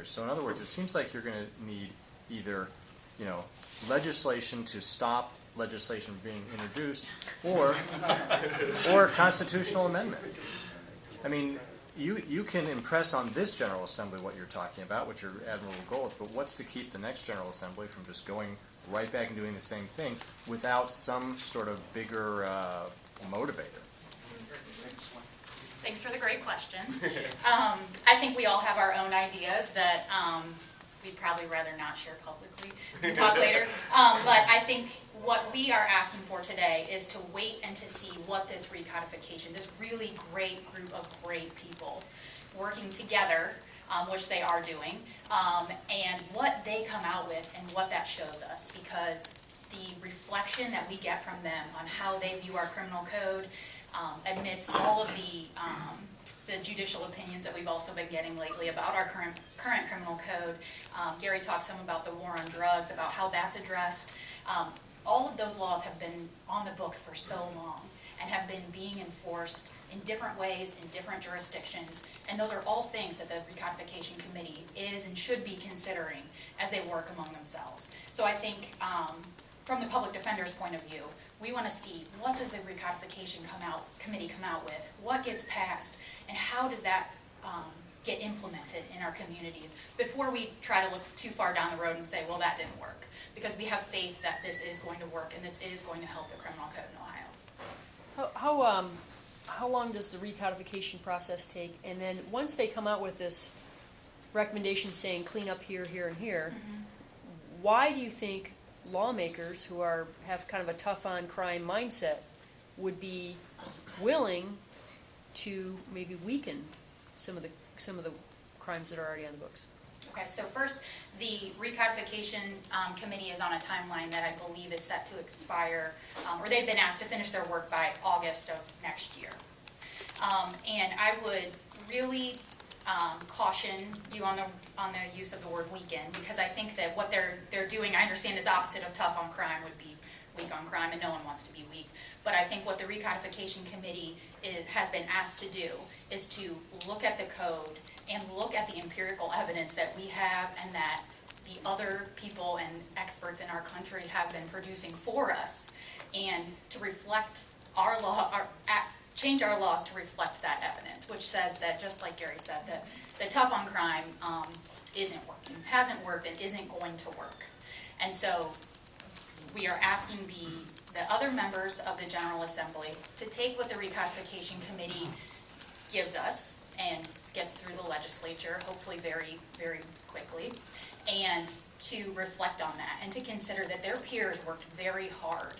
lawmakers. So in other words, it seems like you're going to need either, legislation to stop legislation being introduced, or a constitutional amendment. I mean, you can impress on this General Assembly what you're talking about, which are admirable goals, but what's to keep the next General Assembly from just going right back and doing the same thing without some sort of bigger motivator? Thanks for the great question. I think we all have our own ideas that we'd probably rather not share publicly. We'll talk later. But I think what we are asking for today is to wait and to see what this recodification, this really great group of great people working together, which they are doing, and what they come out with and what that shows us, because the reflection that we get from them on how they view our criminal code, amidst all of the judicial opinions that we've also been getting lately about our current criminal code. Gary talked some about the war on drugs, about how that's addressed. All of those laws have been on the books for so long and have been being enforced in different ways in different jurisdictions, and those are all things that the Recodification Committee is and should be considering as they work among themselves. So I think from the public defender's point of view, we want to see what does the Recodification Committee come out with, what gets passed, and how does that get implemented in our communities before we try to look too far down the road and say, well, that didn't work, because we have faith that this is going to work and this is going to help the criminal code in Ohio. How long does the recodification process take? And then once they come out with this recommendation saying clean up here, here, and here, why do you think lawmakers who have kind of a tough on crime mindset would be willing to maybe weaken some of the crimes that are already on the books? Okay, so first, the Recodification Committee is on a timeline that I believe is set to expire, or they've been asked to finish their work by August of next year. And I would really caution you on the use of the word weaken, because I think that what they're doing, I understand, is opposite of tough on crime would be weak on crime, and no one wants to be weak. But I think what the Recodification Committee has been asked to do is to look at the code and look at the empirical evidence that we have and that the other people and experts in our country have been producing for us, and to reflect our law, change our laws to reflect that evidence, which says that, just like Gary said, that the tough on crime isn't working, hasn't worked, and isn't going to work. And so we are asking the other members of the General Assembly to take what the Recodification Committee gives us and gets through the legislature, hopefully very, very quickly, and to reflect on that and to consider that their peers worked very hard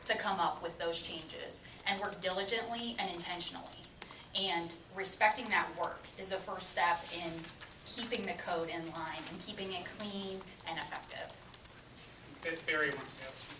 to come up with those changes and work diligently and intentionally. And respecting that work is the first step in keeping the code in line and keeping it clean and effective. Barry wants to add something.